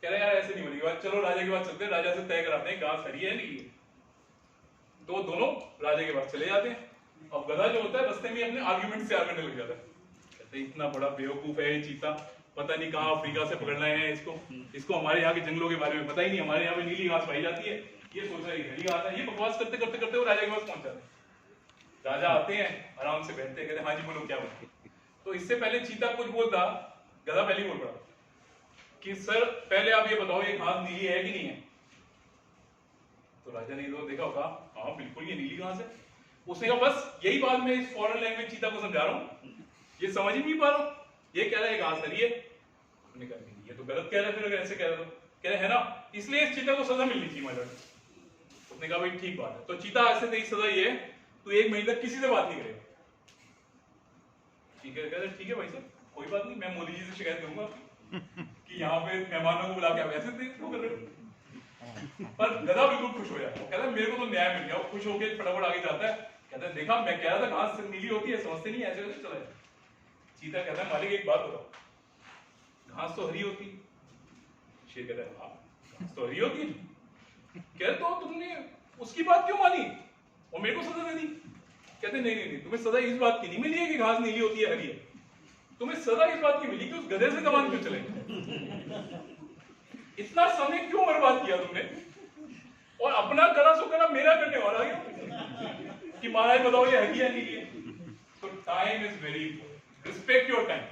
Speaker 1: कह रहे यार ऐसे नहीं बनेगी बात, चलो राजा के पास चलते हैं, राजा से तय कराते हैं घास हरी है नीली है। तो दोनों राजा के पास चले जाते हैं। अब गधा जो होता है रास्ते में अपने आर्गुमेंट से आगे लग जाता है, कहते इतना बड़ा बेवकूफ है ये चीता, पता नहीं कहाँ अफ्रीका से पकड़ना है इसको हमारे यहाँ के जंगलों के बारे में पता ही नहीं, हमारे यहाँ पे नीली घास पाई जाती है, ये सोच रहा है हरी घास है। ये बकवास करते करते करते वो राजा के पास पहुंच जाते हैं। राजा आते हैं, आराम से बैठते हैं, कहते हाँ जी बोलो क्या बोलो। तो इससे पहले चीता कुछ बोलता, गधा पहले ही बोल पड़ा कि सर पहले आप ये बताओ ये घास नीली है कि नहीं है। तो राजा ने तो देखा होगा, हाँ बिल्कुल ये नीली घास है। उसने कहा बस यही बात मैं इस फॉरेन लैंग्वेज चीता को समझा रहा हूँ, ये समझ ही नहीं पा रहा, ये कह रहा है घास हरी है। उसने कहा नहीं ये तो गलत कह रहा है, फिर अगर ऐसे कह रहा तो कह रहे है ना, इसलिए इस चीता को सजा मिलनी चाहिए माय लॉर्ड। उसने कहा भाई ठीक बात है। तो चीता ऐसे तेरी सजा ये है, तू 1 महीने तक किसी से बात नहीं करेगा। ठीक है, कहते ठीक है भाई साहब कोई बात नहीं, मैं मोदी जी से शिकायत करूंगा कि यहाँ पे मेहमानों को बुला के आप ऐसे वो कर रहे हो। पर गधा बिल्कुल खुश हो जाता है, कहता है मेरे को तो न्याय मिल गया, खुश होकर फटाफट आगे जाता है, कहता है देखा मैं कह रहा था घास नीली होती है, समझते नहीं ऐसे कैसे चला जाए। चीता कहता है मालिक एक बात बताओ, घास तो हरी होती। शेर कहता है हाँ घास तो हरी होती है। कह तो तुमने उसकी बात क्यों मानी और मेरे को सजा दे दी। कहते नहीं नहीं नहीं, तुम्हें सजा इस बात की नहीं मिली है कि घास नीली होती है हरी है, तुम्हें सजा इस बात की मिली कि उस गधे से कमान क्यों चले, इतना समय क्यों बर्बाद किया तुमने, और अपना करा सो करा मेरा करने वाला है कि महाराज बताओ ये हरी है नीली है। तो time is very important, respect your time.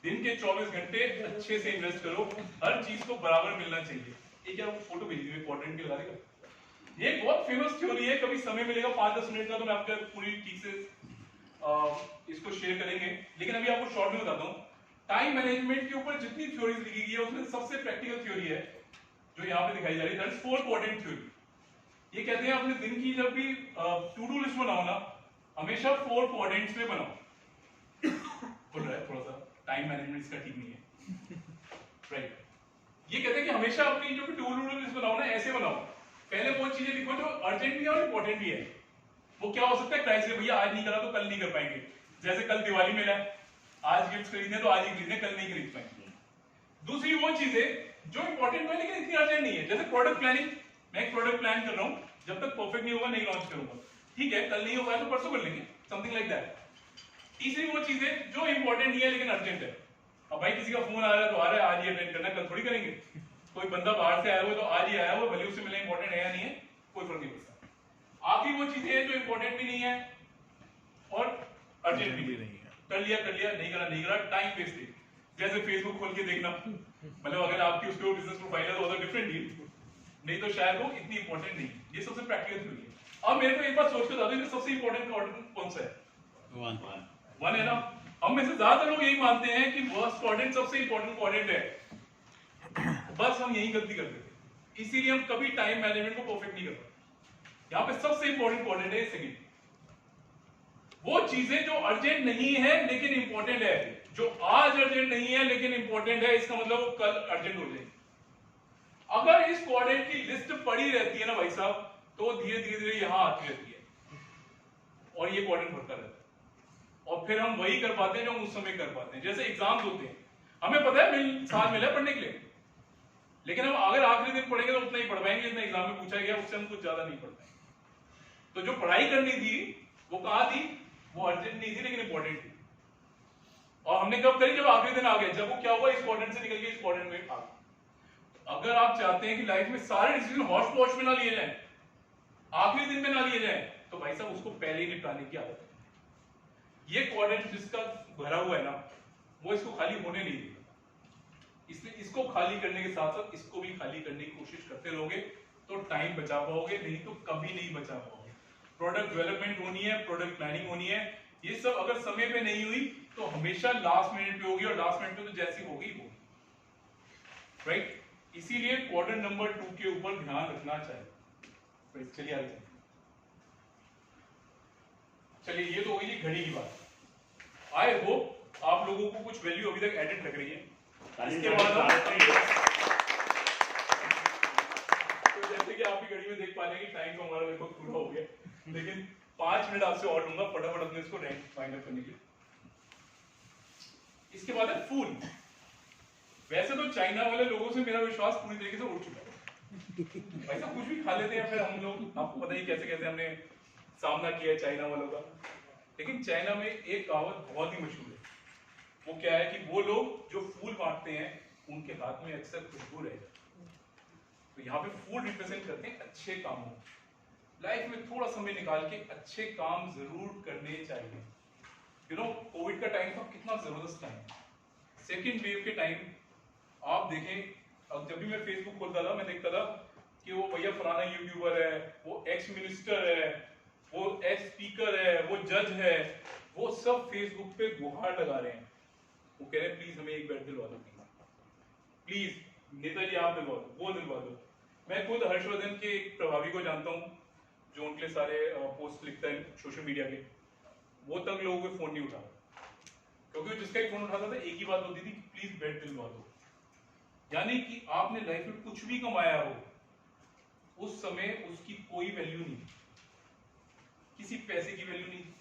Speaker 1: दिन के 24 घंटे अच्छे से इन्वेस्ट करो, हर चीज को बराबर मिलना चाहिए। ये क्या फोटो भेज दी इंपॉर्टेंट के लगा देगा, ये बहुत फेमस थ्योरी है, कभी समय मिलेगा 5-10 मिनट का तो मैं आपको पूरी ठीक से इसको शेयर करेंगे, लेकिन अभी आपको शॉर्ट में बताता हूँ। टाइम मैनेजमेंट के ऊपर जितनी थ्योरीज लिखी गई है उसमें सबसे प्रैक्टिकल थ्योरी है जो यहाँ पे दिखाई जा रही है, दैट इज 4 क्वाड्रेंट थ्योरी। ये कहते हैं अपने दिन की जब भी टू डू लिस्ट बनाओ ना, हमेशा 4 क्वाड्रेंट्स में बनाओ। बोल रहा है थोड़ा सा टाइम मैनेजमेंट इसका ठीक नहीं है, राइट। ये कहते हैं कि हमेशा अपनी जो भी टू डू लिस्ट बनाओ ना ऐसे बनाओ, पहले वो चीजें लिखो जो अर्जेंट भी है और इंपॉर्टेंट भी है। वो क्या हो सकता है, क्राइसिस, भैया आज नहीं करा तो कल नहीं कर पाएंगे, जैसे कल दिवाली मेला है, आज गिफ्ट खरीदने तो आज ही खरीदने, कल नहीं खरीद पाएंगे। दूसरी वो चीजें जो इंपॉर्टेंट है लेकिन इतनी अर्जेंट नहीं है, जैसे प्रोडक्ट प्लानिंग, मैं एक प्रोडक्ट प्लान कर रहा हूँ, जब तक परफेक्ट नहीं होगा नहीं लॉन्च करूंगा, ठीक है कल नहीं होगा तो परसों कर लेंगे, समथिंग लाइक दैट। तीसरी वो चीजें जो इंपॉर्टेंट नहीं है लेकिन अर्जेंट है, अब भाई किसी का फोन आ रहा है तो आ रहा है, आज ही अटेंड करना, कल थोड़ी करेंगे। कोई बंदा बाहर से आया हुआ तो आज ही आया हुआ, भले उससे मिले इंपॉर्टेंट है या नहीं है कोई फर्क नहीं पड़ता। आखिरी वो चीजें हैं जो इंपॉर्टेंट भी नहीं है और अर्जेंट भी नहीं है, कर लिया नहीं करा टाइम वेस्टेज। जैसे फेसबुक खोल के देखना, मतलब अगर आपकी उसके बिजनेस प्रोफाइल है तो अदर डिफरेंट डील, नहीं तो शायद वो इतनी इंपॉर्टेंट नहीं। ये सबसे प्रैक्टिकल थ्योरी है। अब मेरे को एक बात सोच के बता दो, सबसे इंपॉर्टेंट क्वाड्रेंट कौन सा है? वन है ना। हम में से ज्यादातर लोग यही मानते हैं कि फर्स्ट क्वाड्रेंट सबसे इंपॉर्टेंट क्वाड्रेंट है, बस हम यही गलती करते थे, इसीलिए हम कभी टाइम मैनेजमेंट को परफेक्ट नहीं कर पाते। यहाँ पे सबसे इंपॉर्टेंट क्वाड्रेंट है सेकंड, वो चीजें जो अर्जेंट नहीं है लेकिन इंपॉर्टेंट है, जो आज अर्जेंट नहीं है लेकिन इंपॉर्टेंट है, इसका मतलब वो कल अर्जेंट हो जाएगी। अगर इस क्वाड्रेंट की लिस्ट पड़ी रहती है ना भाई साहब, तो धीरे धीरे यहां आती रहती है और ये क्वाड्रेंट बढ़ता रहता है, और फिर हम वही कर पाते हैं जो हम उस समय कर पाते हैं। जैसे एग्जाम्स होते हैं, हमें पता है साल मिला पढ़ने के लिए, लेकिन हम अगर आखिरी दिन पढ़ेंगे तो उतना ही पढ़ पाएंगे जितना एग्जाम में पूछा गया, उससे हम कुछ ज्यादा नहीं पढ़ पाएंगे। तो जो पढ़ाई करनी थी वो कहां थी, वो अर्जेंट नहीं थी लेकिन इंपॉर्टेंट थी। और हमने कब करी? जब आखिरी दिन आ गया, जब वो क्या हुआ, इस क्वाड्रेंट से निकल के इस क्वाड्रेंट में आ गया। अगर आप चाहते हैं कि लाइफ में सारे डिसीजन हॉश पॉश में ना लिए जाएं, आखिरी दिन में ना लिए जाएं, तो भाई साहब उसको पहले ही निपटाने की आदत है। ये क्वाड्रेंट जिसका भरा हुआ है ना, वो इसको खाली होने नहीं देगा। इसलिए इसको खाली करने के साथ साथ इसको भी खाली करने की कोशिश करते रहोगे तो टाइम बचा पाओगे, नहीं तो कभी नहीं बचा पाओगे। प्रोडक्ट डेवलपमेंट होनी है, प्रोडक्ट प्लानिंग होनी है, ये सब अगर समय पे नहीं हुई तो हमेशा लास्ट मिनट पे होगी, और लास्ट मिनट पे तो जैसी होगी होगी, राइट? इसीलिए क्वाड्रेंट नंबर 2 के ऊपर ध्यान रखना चाहिए। चलिए आगे चलिए, ये तो हो गई घड़ी की बात। आई होप आप लोगों को कुछ वैल्यू अभी तक एडिट लग रही है। इसके बाद तो जैसे कि आप भी घड़ी में देख पा रहे हैं कि टाइम तो हमारा लगभग पूरा हो गया, लेकिन 5 मिनट आपसे और लूंगा फटाफट अपने इसको रैंक फाइंड अप करने के लिए। इसके बाद है फूल। वैसे तो चाइना वाले लोगों से मेरा विश्वास पूरी तरीके से उठ चुका है। भाई साहब कुछ भी खा लेते हैं फिर हम लोग, आपको पता ही कैसे कैसे हमने सामना किया है चाइना वालों का। लेकिन चाइना में एक कहावत बहुत ही मशहूर है, वो क्या है कि वो लोग जो फूल बांटते हैं उनके हाथ में अक्सर खुशबू रह जाती है। तो यहाँ पे फूल रिप्रेजेंट करते हैं अच्छे कामों। लाइफ में थोड़ा समय निकाल के अच्छे काम जरूर करने चाहिए। यू नो, कोविड का टाइम था, कितना जबरदस्त टाइम। सेकेंड वेव के टाइम आप देखें, अब जब भी मैं फेसबुक खोलता था मैं देखता था कि वो भैया फलाना यूट्यूबर है, वो एक्स मिनिस्टर है, वो एक्स स्पीकर है, वो जज है, वो सब फेसबुक पे गुहार लगा रहे हैं। वो कह रहे हैं प्लीज हमें एक बेड दिलवा दो, प्लीज नेताजी आप दिलवा दो, वो दिलवा दो। मैं खुद हर्षवर्धन के एक प्रभावी को जानता हूँ जो उनके लिए सारे पोस्ट लिखता है सोशल मीडिया के। वो तक लोगों के फोन नहीं उठाता, क्योंकि जिसका ही फोन उठाता था एक ही बात होती थी कि प्लीज बेड दिलवा दो। यानी कि आपने लाइफ में कुछ भी कमाया हो, उस समय उसकी कोई वैल्यू नहीं थी। किसी पैसे की वैल्यू नहीं थी,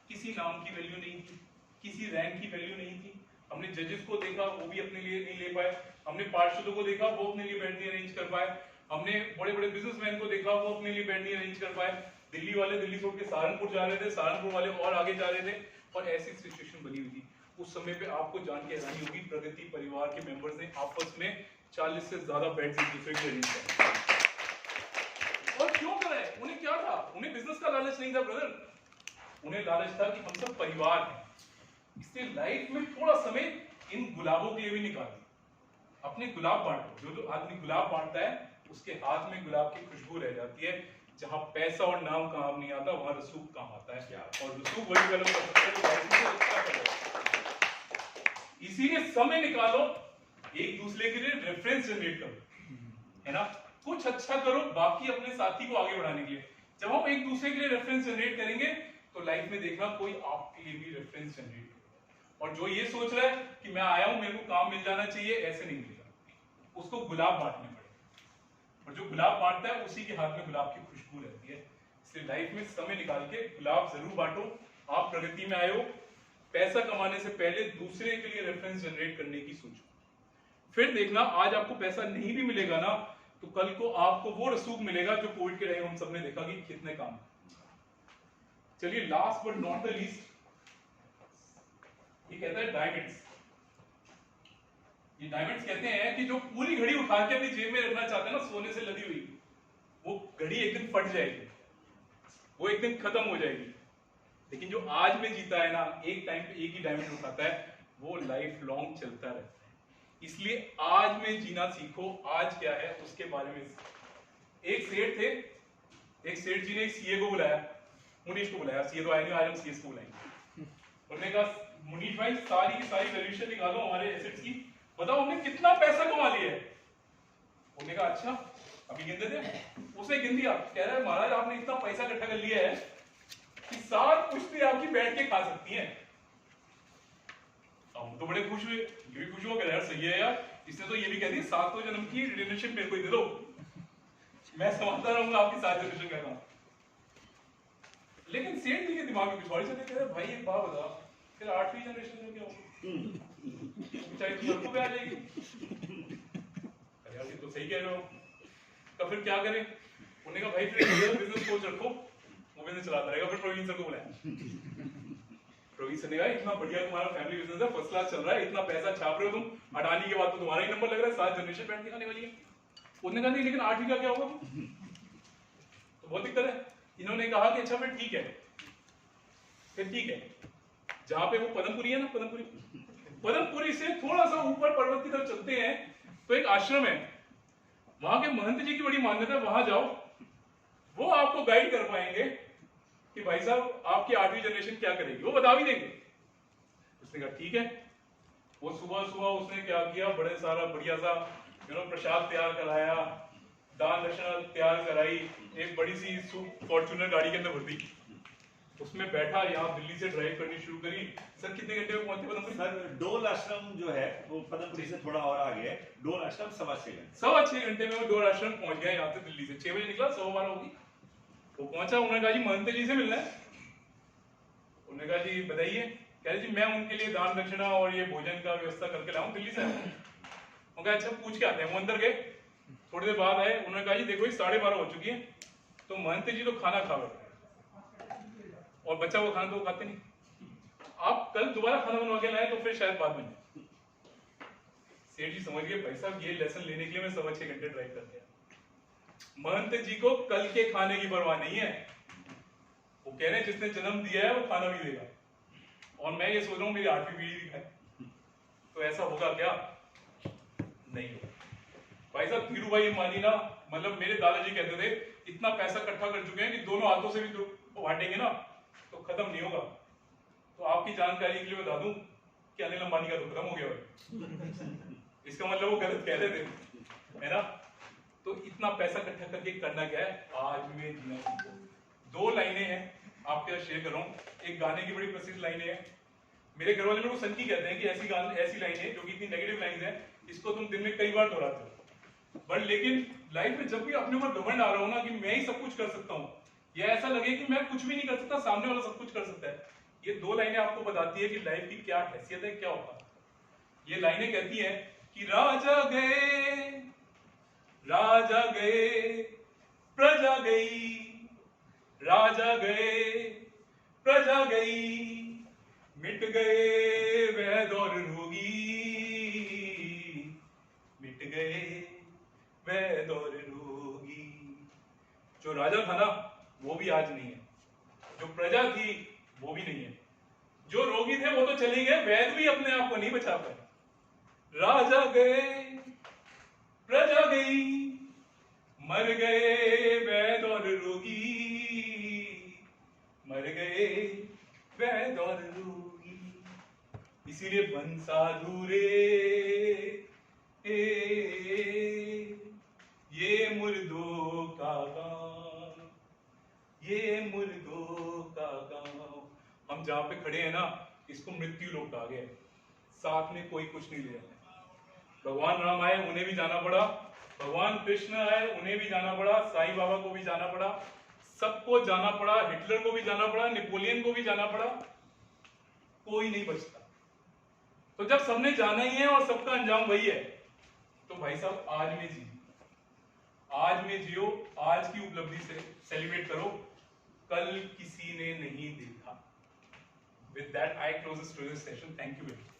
Speaker 1: किसी नाम की वैल्यू नहीं थी, किसी रैंक की वैल्यू नहीं थी। हमने जजेस को देखा, वो भी अपने लिए नहीं ले पाए। हमने पार्षदों को देखा, वो अपने लिए बेड नहीं अरेंज कर पाए। हमने बड़े बड़े बिजनेसमैन को देखा, वो अपने लिए बेड नहीं अरेंज कर पाए। दिल्ली वाले दिल्ली छोड़ के सहारनपुर जा रहे थे, सहारनपुर वाले और आगे जा रहे थे, और ऐसी सिचुएशन बनी हुई थी। उस समय पे आपको जान के हैरानी होगी, प्रगति परिवार के मेंबर्स ने आपस में 40 से ज्यादा बेड्स एक दूसरे के अरेंज किए। और क्यों कर रहे हैं? उन्हें क्या था? उन्हें बिजनेस का लालच नहीं था ब्रदर, उन्हें लालच था कि हम सब परिवार हैं। इसलिए लाइफ में थोड़ा समय इन गुलाबों के लिए भी निकालो, अपने गुलाब बांटो। जो आदमी गुलाब बांटता है उसके हाथ में गुलाब की खुशबू रह जाती है। जहां पैसा और नाम काम नहीं आता, वहां रसूख काम आता है, और रसूख वही कलम कर सकता है जो लाइफ में अच्छा करे। इसीलिए समय निकालो, एक दूसरे के लिए रेफरेंस जनरेट करो, है ना? कुछ अच्छा करो बाकी अपने साथी को आगे बढ़ाने के लिए। जब हम एक दूसरे के लिए रेफरेंस जनरेट करेंगे तो लाइफ में देखना कोई आपके लिए भी रेफरेंस जनरेट करेगा। और जो ये सोच रहा है कि मैं आया हूं, मेरे को काम मिल जाना चाहिए, ऐसे नहीं मिलेगा। उसको गुलाब बांटने पड़ेगा, और जो गुलाब बांटता है उसी के हाथ में गुलाब की खुशबू रहती है। इसलिए लाइफ में समय निकाल के गुलाब जरूर बांटो। आप प्रगति में आए हो, पैसा कमाने से पहले दूसरे के लिए रेफरेंस जनरेट करने की सोचो। फिर देखना, आज आपको पैसा नहीं भी मिलेगा ना, तो कल को आपको वो रसूख मिलेगा जो कोविड के टाइम हम सबने देखा कि कितने काम। चलिए last but not the least, ये कहता है डायमंड्स। ये डायमंड्स कहते हैं कि जो पूरी घड़ी उठा के अपनी जेब में रखना चाहते हैं ना, सोने से लदी हुई, वो घड़ी एक दिन फट जाएगी, वो एक दिन खत्म हो जाएगी। लेकिन जो आज में जीता है ना, एक टाइम पे एक ही डायमंड उठाता है, वो लाइफ लॉन्ग चलता रहता है। इसलिए आज में जीना सीखो। आज क्या है उसके बारे में। एक सेठ थे, एक सेठ जी ने सीए को बुलाया, मुनीश को बुलाया। सीए तो आए नहीं, आज हम सीएस को बुलाएंगे। उन्होंने कहा मुनीश भाई सारी की सारी वैल्यूएशन निकालो हमारे एसेट्स की, बताओ हमने कितना पैसा कमा लिया है। उन्होंने कहा अच्छा अभी गिन देते हैं। उसे गिन दिया, कह रहा है महाराज आपने इतना पैसा इकट्ठा कर लिया है कि 7 पुश्ती आपकी बैठ के खा सकती हैं। हम तो बड़े खुश हुए, ये भी खुश हुआ, कह यार सही है यार, इसने तो ये भी कह दिया 7 जन्म की रिलेशनशिप मेरे को ही दे दो, मैं समझता रहूंगा आपकी 7 जनरेशन का काम। लेकिन सेठ जी के दिमाग में कुछ और चलते, कह रहे भाई एक बात बता, फिर 8वीं जनरेशन में क्या होगा, चाहे तुम लड़कों पे आ जाएगी। यार ये तो सही कह रहे हो, तो फिर क्या करें? उन्होंने कहा भाई फिर बिजनेस कोच रखो, वो बिजनेस चलाता रहेगा। फिर प्रवीण सर को बुलाया, रोहित सर ने कहा इतना बढ़िया तुम्हारा फैमिली बिजनेस है, फर्स्ट क्लास चल रहा है, इतना पैसा छाप रहे हो तुम, अडानी के बाद तो तुम्हारा ही नंबर लग रहा है, 7 जनरेशन पैंट दिखाने वाली है। उसने कहा नहीं लेकिन 8वीं का क्या होगा, तो बहुत दिक्कत है। इन्होंने कहा कि अच्छा फिर ठीक है, जहां पे वो पदमपुरी है ना, पदमपुरी से थोड़ा सा ऊपर पर्वत की तरफ चलते हैं तो एक आश्रम है, वहां के महंत जी की बड़ी मान्यता है, वहां जाओ, वो आपको गाइड कर पाएंगे कि भाई साहब आपकी 8वीं जनरेशन क्या करेगी, वो बता भी देंगे। उसने कहा ठीक है। वो सुबह उसने क्या किया, बड़े सारा बढ़िया सा प्रसाद तैयार कराया, दान दक्षिणा तैयार कराई, एक बड़ी सी फॉर्च्यूनर गाड़ी के अंदर भर दी, उसमें बैठा, यहाँ दिल्ली से ड्राइव करनी शुरू करी। सर कितने घंटे में पहुंचे पदमपुरी?
Speaker 3: सर डोल आश्रम जो है वो पदमपुरी से थोड़ा और आगे है, डोल आश्रम
Speaker 1: 6.5 घंटे में वो डोल आश्रम पहुंच गया। यहाँ से दिल्ली से 6 बजे निकला, 12:15 होगी वो पहुंचा। उन्होंने कहा जी महंत जी से मिलना है। उन्होंने कहा जी बताइए। कह रहे जी मैं उनके लिए दान दक्षिणा और ये भोजन का व्यवस्था करके लाऊं दिल्ली से। उन्होंने कहा अच्छा पूछ के आते हैं। वो अंदर गए, थोड़ी देर बाद आए, उन्होंने कहा जी देखो 12:30 हो चुकी है, तो महंत जी तो खाना खा बैठे और बच्चा वो खाना तो वो खाते नहीं, आप कल दोबारा खाना बनवा के लाए तो फिर शायद बात बन जाए। सेठ जी समझ गए भाई साहब ये लेसन लेने के लिए मैं 6.25 घंटे ड्राइव कर दिया। महंत जी को कल के खाने की परवाह नहीं है, वो कह रहे हैं जिसने जन्म दिया है वो खाना भी देगा, और मैं ये सोच रहा हूँ मेरी 8वीं पीढ़ी भी खाए, तो ऐसा होगा क्या? नहीं होगा भाई साहब। धीरू भाई अंबानी ना, मतलब मेरे दादाजी कहते थे इतना पैसा इकट्ठा कर चुके हैं कि दोनों हाथों से भी तो बांटेंगे ना तो खत्म नहीं होगा। तो आपकी जानकारी के लिए बता दूं कि अनिल अंबानी का तो खत्म हो गया भाई। इसका मतलब वो गलत कह रहे थे, है ना? तो इतना पैसा इकट्ठा करके करना क्या है? आज में जीना सीखो। 2 लाइनें हैं आपके साथ शेयर कर रहा हूँ। एक गाने की बड़ी प्रसिद्ध लाइनें हैं, मेरे घर वाले मेरे को सनकी कहते हैं कि ऐसी लाइनें जो कि इतनी नेगेटिव लाइन्स हैं, इसको तुम दिन में कई बार दोहराते हो, बट लेकिन लाइफ में जब भी अपने ऊपर घमंड आ रहा हो ना कि मैं ही सब कुछ कर सकता हूँ, या ऐसा लगे कि मैं कुछ भी नहीं कर सकता, सामने वाला सब कुछ कर सकता है, ये 2 लाइनें आपको बताती है कि लाइफ की क्या हैसियत है, क्या होता है। ये लाइनें कहती हैं कि राजा गए प्रजा गई, राजा गए प्रजा गई, मिट गए वैद और रोगी, मिट गए वैद और रोगी। जो राजा था ना वो भी आज नहीं है, जो प्रजा थी वो भी नहीं है, जो रोगी थे वो तो चले गए, वैद भी अपने आप को नहीं बचा पाए। राजा गए प्रजा गई, मर गए वैद और रोगी, मर गए वैद और रोगी। इसीलिए बन साधु रे ये मुर्दों का गांव, ये मुर्दों का गांव। हम जहां पे खड़े हैं ना, इसको मृत्यु लोक कहा गया है। साथ में कोई कुछ नहीं ले रहा है। भगवान राम आए, उन्हें भी जाना पड़ा, भगवान कृष्ण आए, उन्हें भी जाना पड़ा, साईं बाबा को भी जाना पड़ा, सबको जाना पड़ा, हिटलर को भी जाना पड़ा, नेपोलियन को भी जाना पड़ा, कोई नहीं बचता। तो जब सबने जाना ही है और सबका अंजाम वही है, तो भाई साहब आज में जियो, आज में जियो, आज की उपलब्धि से सेलिब्रेट करो, कल किसी ने नहीं देखा। With that I close this session. Thank you very much.